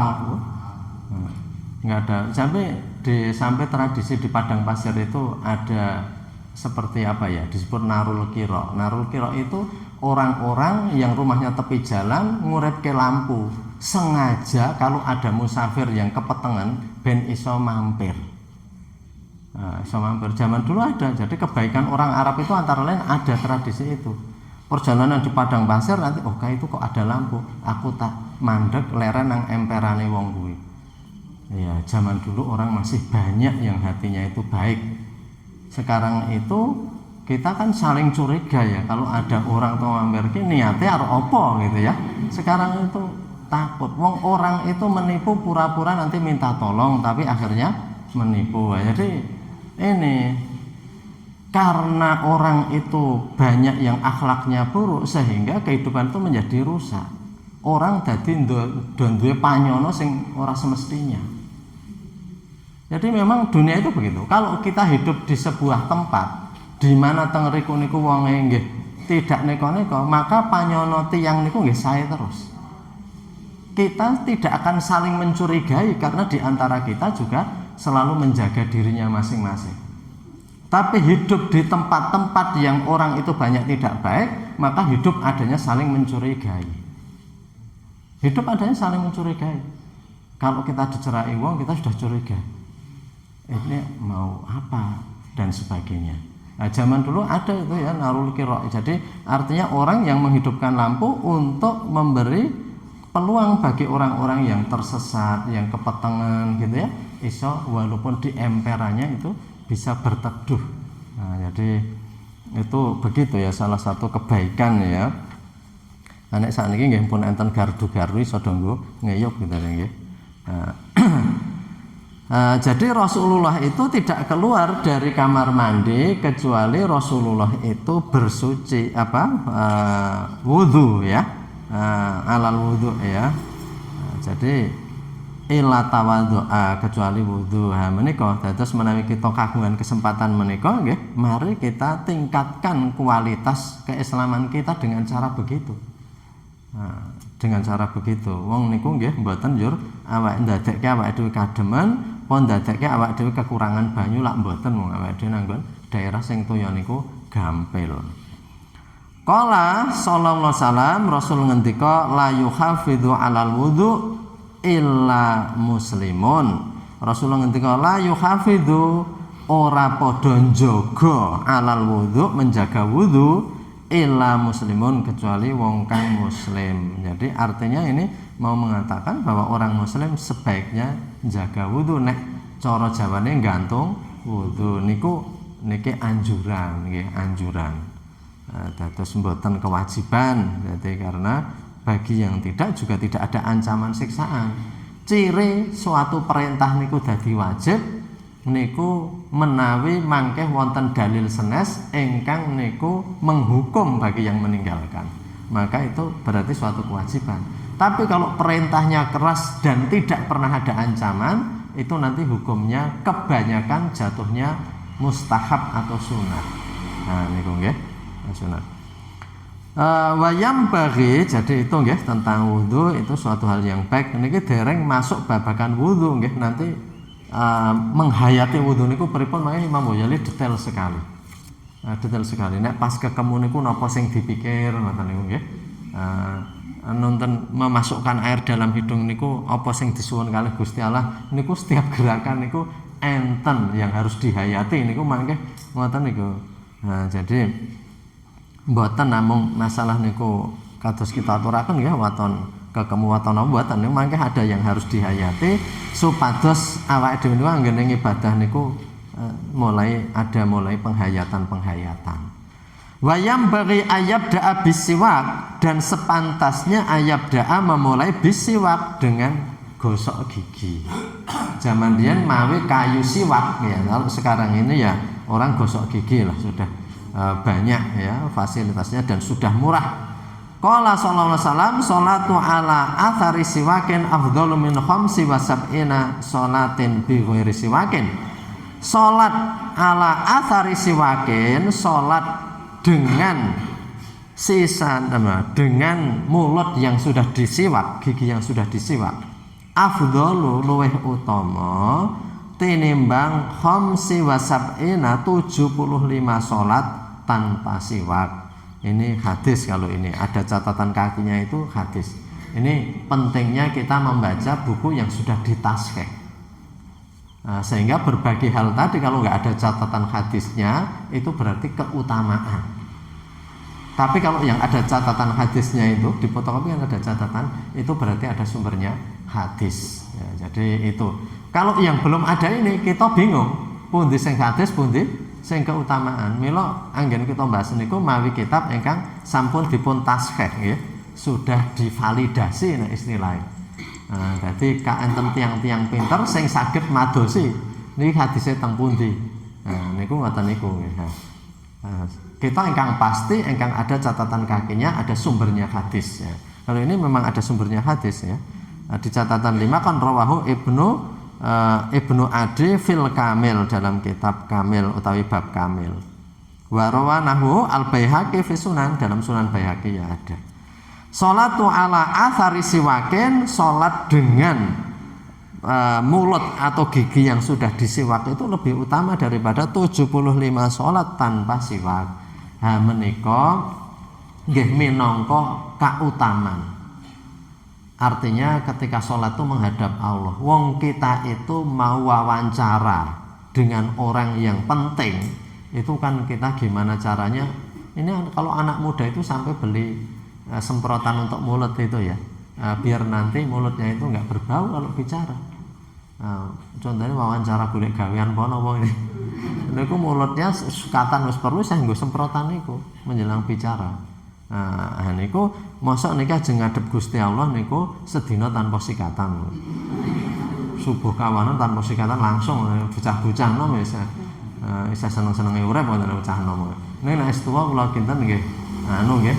nggak ada. Sampai tradisi di padang pasir itu ada seperti apa ya, disebut narul kiro. Narul kiro itu orang-orang yang rumahnya tepi jalan nguripke lampu sengaja kalau ada musafir yang kepetengan ben iso mampir. Iso mampir. Zaman dulu ada. Jadi kebaikan orang Arab itu antara lain ada tradisi itu. Perjalanan di padang pasir nanti kayak itu kok ada lampu, aku tak mandek leren nang emperane wong kuwi. Ya, zaman dulu orang masih banyak yang hatinya itu baik. Sekarang itu kita kan saling curiga ya, kalau ada orang tua mampir ki niatnya arep apa gitu ya. Sekarang itu takut. Wong orang itu menipu pura-pura nanti minta tolong tapi akhirnya menipu. Jadi ini karena orang itu banyak yang akhlaknya buruk sehingga kehidupan itu menjadi rusak. Orang dadi duwe panyono sing ora semestinya. Jadi memang dunia itu begitu. Kalau kita hidup di sebuah tempat di mana teng riku niku wonge nggih tidak neko-neko, maka panyono tiyang niku nggih sae terus. kita tidak akan saling mencurigai karena di antara kita juga selalu menjaga dirinya masing-masing. Tapi hidup di tempat-tempat yang orang itu banyak tidak baik, maka hidup adanya saling mencurigai. Hidup adanya saling mencurigai. Kalau kita dicerai wong, kita sudah curiga. Ini mau apa dan sebagainya. Nah, zaman dulu ada itu ya narul kirok. Jadi artinya orang yang menghidupkan lampu untuk memberi peluang bagi orang-orang yang tersesat, yang kepetengan gitu ya, iso walaupun di emperannya itu bisa berteduh. Nah, jadi itu begitu ya, salah satu kebaikan ya. Nek sakniki nggih pun enten gardu-gardu iso donggo ngeyup gitu nggih. Jadi Rasulullah itu tidak keluar dari kamar mandi kecuali Rasulullah itu bersuci wudu ya, alal wudu ya. Jadi ila tawadhu'a kecuali wudu. Menika dados menawi kita kagungan kesempatan menika nggih, mari kita tingkatkan kualitas keislaman kita dengan cara begitu. Dengan cara begitu wong niku nggih mboten njur awake ndadekke awake dhewe kademen, pon ndadekke awake dhewe kekurangan banyu lak mboten, wong awake dhewe nanggon daerah sing toya niku gampil. Qala sallallahu alaihi wasallam, Rasul ngendika la yuhafidhu 'alal wudu illa muslimun. Rasul ngendika la yuhafidhu, ora padha njaga 'alal wudu, menjaga wudu illa muslimun, kecuali wong kang muslim. Jadi artinya ini mau mengatakan bahwa orang muslim sebaiknya jaga wudu. Nek cara Jawane gantung wudu niku niki anjuran nggih, anjuran. Dados mboten kewajiban. Jadi karena bagi yang tidak juga tidak ada ancaman siksaan. Ciri suatu perintah niku dadi wajib niku menawi mangkeh wonten dalil senes ingkang niku menghukum bagi yang meninggalkan, maka itu berarti suatu kewajiban. Tapi kalau perintahnya keras dan tidak pernah ada ancaman, itu nanti hukumnya kebanyakan jatuhnya mustahab atau sunat. Nah niku nggih sunat. Wayam bagi, jadi itu nggih tentang wudu, itu suatu hal yang baik. Niki dereng masuk babakan wudu nggih, nanti menghayati wudu niku pripun, makanya Imam Ghazali detail sekali. Detail sekali. Nek pas kekemu niku napa sing dipikir ngoten niku nggih. Nonton memasukkan air dalam hidung niku apa sing disuwun kalih Gusti Allah niku setiap gerakan niku enten yang harus dihayati niku mangke ngoten niku. Jadi mboten namung masalah niku kados kita aturaken nggih waton kekemu waton mboten niku mangke ada yang harus dihayati supados awake dhewe niku anggene ibadah niku mulai penghayatan. Wayam bagi ayab da'a bisiwak, dan sepantasnya ayab da'a memulai bisiwak dengan gosok gigi. Zaman dia mawi kayu siwak ya, kalau sekarang ini ya orang gosok gigi lah sudah banyak ya fasilitasnya dan sudah murah. Qala sallallahu alaihi wasallam, sholatu ala athari siwakin afdhalu min khamsi wa sab'ina sholatin bi ghairi siwakin. Salat ala athari siwakin, salat dengan sisa dengan mulut yang sudah disiwak, gigi yang sudah disiwak, afdhalu luweh utama tinimbang khamsi wa sab'ina 75 salat tanpa siwak. Ini hadis, kalau ini ada catatan kakinya itu hadis. Ini pentingnya kita membaca buku yang sudah ditaskhih. Sehingga berbagai hal tadi kalau nggak ada catatan hadisnya itu berarti keutamaan. Tapi kalau yang ada catatan hadisnya itu di fotokopi yang ada catatan itu berarti ada sumbernya hadis. Ya, jadi itu. Kalau yang belum ada ini kita bingung. Pundi sing hadis, pundi sing keutamaan. Mila anggen kita bahas niku mawi kitab ingkang sampun dipun taskhih nggih, sudah divalidasi nek istilahnya. Jadi kaenten tiang-tiang pinter sing saged madosi niki hadise teng pundi. Niku ngoten niku nggih. Kita ingkang pasti ingkang ada catatan kakinya, ada sumbernya hadis ya. Kalau ini memang ada sumbernya hadis ya. Di catatan 5 kan rawahu Ibnu Adi fil Kamil, dalam kitab Kamil utawi bab Kamil. Wa rawanahu al Baihaqi fi Sunan, dalam Sunan Baihaqi ya ada. Sholatu ala athari siwakin, sholat dengan mulut atau gigi yang sudah disiwak itu lebih utama daripada 75 sholat tanpa siwak. Menika nggih minangka kautaman. Artinya ketika sholat itu menghadap Allah, wong kita itu mau wawancara dengan orang yang penting, itu kan kita gimana caranya. Ini kalau anak muda itu sampai beli semprotan untuk mulut itu ya, biar nanti mulutnya itu nggak berbau kalau bicara. Contohnya wawancara golek gawean pono wong ini. Niku mulutnya sukatan wis perlu saya nggo semprotan niku menjelang bicara. Niku mosok nikah ajeng ngadep Gusti Allah niku sedina tanpa sikatan. Subuh kawanan tanpa sikatan langsung bocah-bocah nom wis seneng-senenge urip wonten bocah nom. Nek nek tuwa kula kinten nggih nggih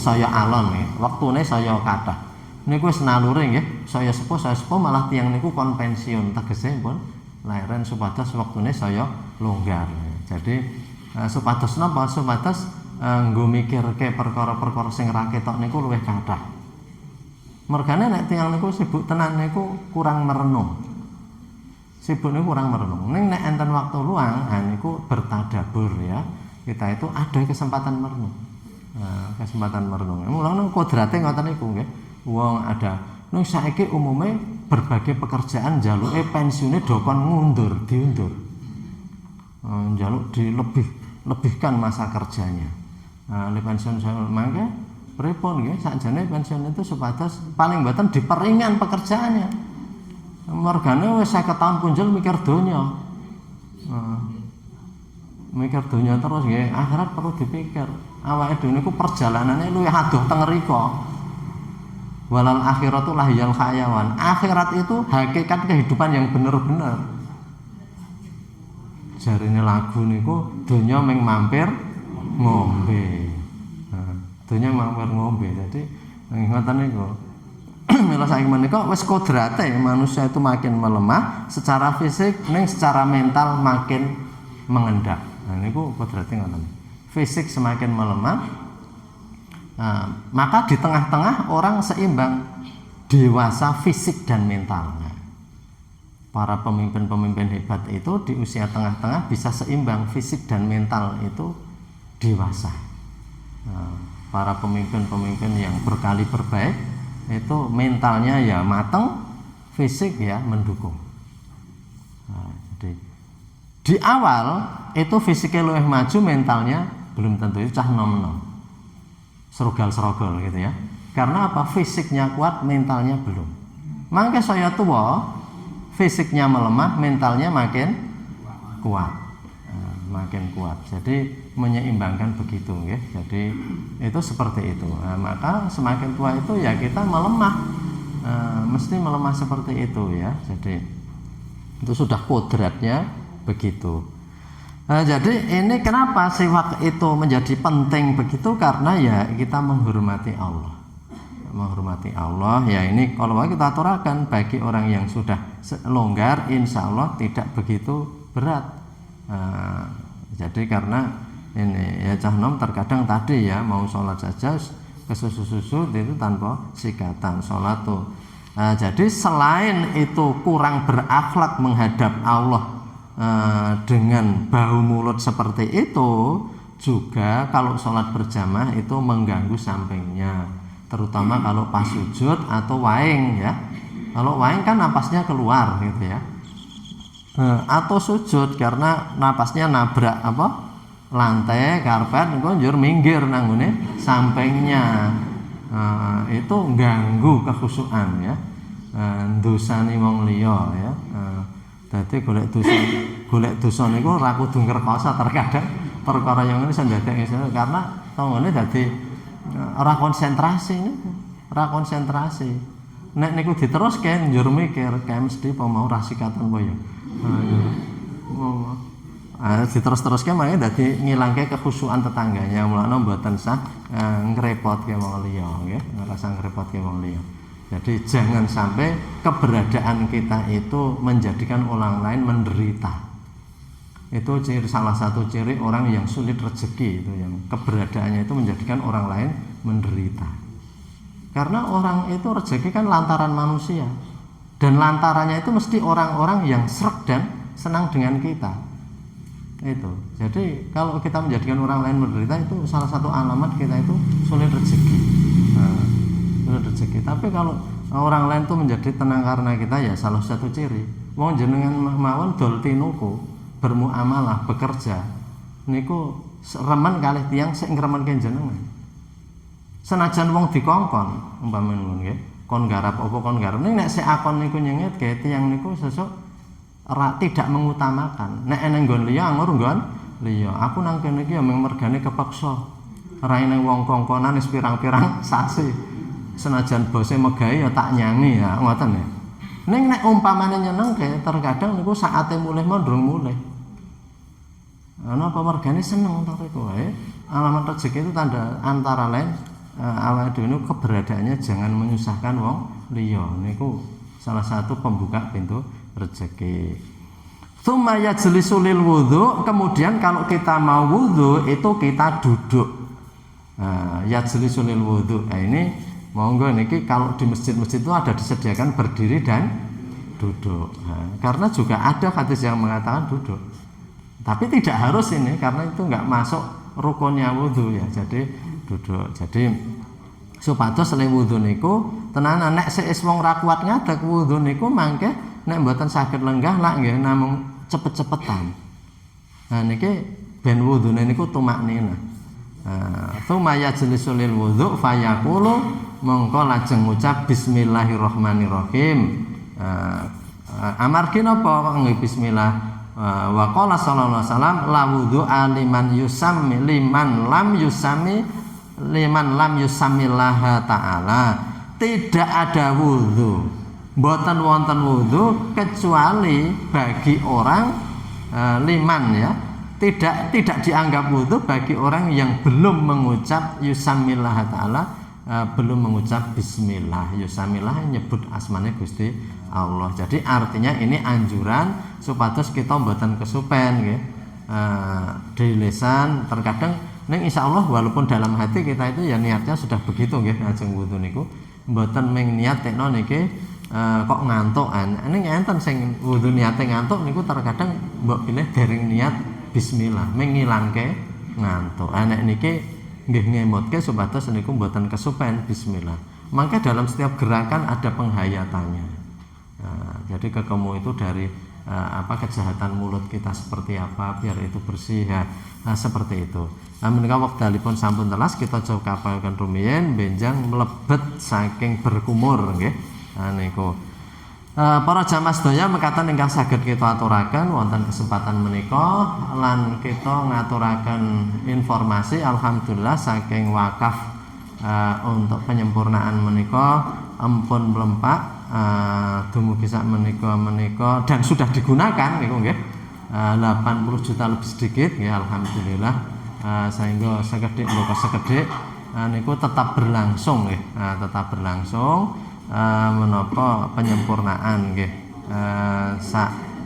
saya alon nggih. Wektune saya kathah. Niku wis nalure nggih, saya sepuh malah tiyang niku kon pensiun tegese pun leren supados wektune saya longgar. Jadi supados napa? Supados nggo mikirke perkara-perkara sing ra ketok niku luwih kathah. Mergane nek tiyang niku sibuk tenan niku kurang merenung. Sibuk niku kurang merenung. Ning nek enten waktu luang, niku bertadabur ya. Kita itu ada kesempatan merenung. Kesempatan merenung. Mulane kodrate ngoten niku nggih. Wong ada. Ning saiki umume berbagai pekerjaan njaluke pensiune dokon diundur. Njaluk lebihkan masa kerjanya. Oleh pensiun saya mangke pripun nggih sakjane pensiun itu supados paling mboten diperingan pekerjaannya. Mergane wis 50 tahun punjul mikir donya. Mikir donya terus nggih, akhirat perlu dipikir. Awake dhewe niku perjalanane luwih adoh teng mriku. Walal akhiratu lahiyal hayawan. Akhirat itu hakikat kehidupan yang bener-bener. Jarine lagu niku donya ming mampir ngombe. Donya mampir ngombe. Jadi ngoten niku. Mila saiki menika wis kodrate manusia itu makin melemah secara fisik ning secara mental makin mengendap. Niku kodrate ngoten. Fisik semakin melemah. Maka di tengah-tengah orang seimbang, dewasa fisik dan mental. Para pemimpin-pemimpin hebat itu di usia tengah-tengah bisa seimbang fisik dan mental itu dewasa. Para pemimpin-pemimpin yang berkaliber baik itu mentalnya ya mateng, fisik ya mendukung. Jadi di awal itu fisiknya luwih maju, mentalnya belum tentu, itu cah nom-nom. Serogal-serogol gitu ya. Karena apa? Fisiknya kuat, mentalnya belum. Mangke saya tua, fisiknya melemah, mentalnya makin kuat. Makin kuat. Jadi menyeimbangkan begitu ya. Jadi itu seperti itu. Maka semakin tua itu ya kita melemah. Mesti melemah seperti itu ya. Jadi itu sudah kodratnya begitu. Jadi ini kenapa siwak itu menjadi penting begitu, karena ya kita menghormati Allah. Menghormati Allah ya, ini kalau kita aturakan bagi orang yang sudah longgar insya Allah tidak begitu berat. Jadi karena ini ya cah nom terkadang tadi ya mau sholat saja kesusu-susu itu tanpa sikatan sholat tuh. Jadi selain itu kurang berakhlak menghadap Allah dengan bau mulut seperti itu, juga kalau sholat berjamaah itu mengganggu sampingnya, terutama kalau pas sujud atau waing ya. Kalau waing kan napasnya keluar gitu ya, atau sujud karena napasnya nabrak lantai karpet, njur minggir nanggune sampingnya, itu ganggu kekhusyukan ya. Dosane wong liya ya. Dadi golek dosa niku ora kudu ngrekoso, terkadang perkara yang ini sandadek karena tanggane dadi ora konsentrasi niku, ora konsentrasi. Nek niku diteruske njur mikir kae mesti mau ra sikatan apa ya. Diterus-teruske mangke dadi ngilangke kekhusyukan tetangganya, mulane mboten sah ngrepotke wong liya nggih, ora sah ngrepotke wong liya. Jadi jangan sampai keberadaan kita itu menjadikan orang lain menderita. Itu salah satu ciri orang yang sulit rezeki itu, yang keberadaannya itu menjadikan orang lain menderita. Karena orang itu rezeki kan lantaran manusia, dan lantarannya itu mesti orang-orang yang sreg dan senang dengan kita. Itu. Jadi kalau kita menjadikan orang lain menderita, itu salah satu alamat kita itu sulit rezeki. Sulit rezeki. Tapi kalau orang lain itu menjadi tenang karena kita, ya salah satu ciri. Wong jenengan mawon dol tinuku, bermuamalah, bekerja, niku remen kalih tiyang sing ngremenke jenengan. Senajan wong dikongkon umpamane ngono nggih, kon garap apa kon garap, nek sik akon niku nyengetke tiyang niku sesuk tidak mengutamakan. Nek eneng nggon liya angur nggon liya. Aku nang kene iki ya mung mergane kepeksa. Ora eneng wong kongkonan wis pirang-pirang sasi. Senajan bose megahi ya tak nyanyi ya, ngoten ya. Ning nek umpamane nyenengke terkadang niku saate mulih mondrong mulih. Ana apa mergane seneng to iku wae. Alamat rezeki itu tanda antara lain awake dhewe niku keberadaannya jangan menyusahkan wong liya. Niku salah satu pembuka pintu rezeki. Tsumma yajlisu lil wudu, kemudian kalau kita mau wudu itu kita duduk. Yajlisu lil wudu. Nah, ini monggo niki kalau di masjid-masjid itu ada disediakan berdiri dan duduk. Karena juga ada hadis yang mengatakan duduk. Tapi tidak harus ini karena itu enggak masuk rukunnya wudu ya. Jadi duduk. Jadi supados le wudu niku tenanan nek sik wong ra kuat ngadeg wudu niku mangke nek mboten saged lenggah lak nggih namung cepet-cepetan. Nah niki ben wudune niku tumaknina. Tsumma yajlisu lil wudu fayaqulu, mongko lajeng ngucap bismillahirrahmanirrahim. Amargi napa nggih bismillah. Wa qala sallallahu alaihi wasallam la wudu liman lam yusamillaha ta'ala. Tidak ada wudu, mboten wonten wudu kecuali bagi orang liman ya, tidak dianggap wudu bagi orang yang belum mengucap yusamillaha ta'ala, belum mengucap bismillah. Yusamillah nyebut asmane Gusti Allah. Jadi artinya ini anjuran supados kita mboten kesupen nggih. Di lisan terkadang ning insyaallah walaupun dalam hati kita itu ya niatnya sudah begitu nggih ajeng wudu niku mboten ming niat tekno niki kok ngantuk ning enten sing wudu niate ngantuk niku terkadang mbok pilih dereng niat bismillah ming ngilangke ngantuk. Nek niki nggih ngemotke supados niku mboten kesupen bismillah. Maka dalam setiap gerakan ada penghayatannya. Jadi kekemu itu dari kejahatan mulut kita seperti apa biar itu bersih ya. Seperti itu. Menika wekdalipun sampun telas kita coba kapayaken rumiyin benjang mlebet saking berkumur nggih. Niku para jamaah sedaya mekaten ingkang saged kita aturaken wonten kesempatan menika lan kita ngaturaken informasi alhamdulillah saking wakaf untuk penyempurnaan menika ampun mlempak dumugi sak menika dan sudah digunakan niku nggih 80 juta lebih sedikit nggih alhamdulillah. Sehingga sekedhik mboko sekedhik niku tetap berlangsung nggih, tetap berlangsung menapa penyempurnaan nggih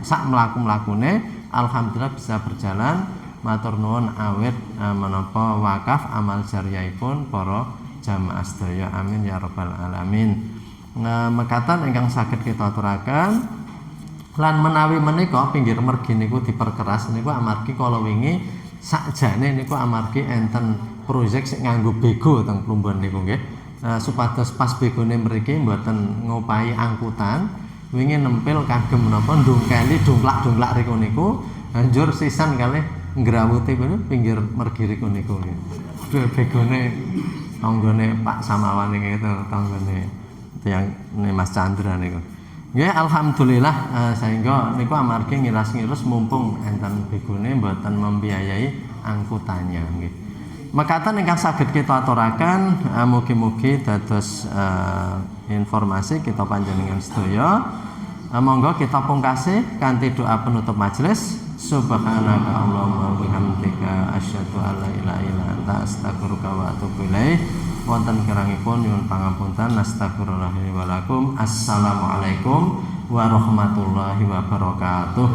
sak mlaku-mlakune alhamdulillah bisa berjalan. Matur nuwun awit menapa wakaf amal jariyahipun para jamaah sedaya, amin ya rabbal alamin. Mekaten ingkang saged kita aturaken lan menawi menika pinggir mergi niku diperkeras niku amargi kala wingi sakjane niku amargi enten proyek sing nganggo bego teng Plumbon niku nggih. Supados pas begone mriki mboten ngopahi angkutan, wingi nempel kagem menapa ndungkeli dongklak-dongklak riku niku banjur sisan kalih ngrawuti pinggir mergi riku niku nggih. Begone tanggane Pak Samawan niku tanggane tiyang Mas Chandra niku. Nggih alhamdulillah sehingga niku amargi ngiras-ngirus mumpung enten begone mboten membiayai angkutannya nggih. Mekaten ingkang saged kita aturaken mugi-mugi dados informasi kita panjenengan sedaya. Monggo kita pungkasi kanthi doa penutup majelis. Subhanaka Allahumma wa bihamdika asyhadu an la ilaha illa anta astaghfiruka wa atubu ilaik. Wonten kirangipun nyuwun pangapunten astagfirullahaladzim wa lakum. Assalamualaikum warahmatullahi wabarakatuh.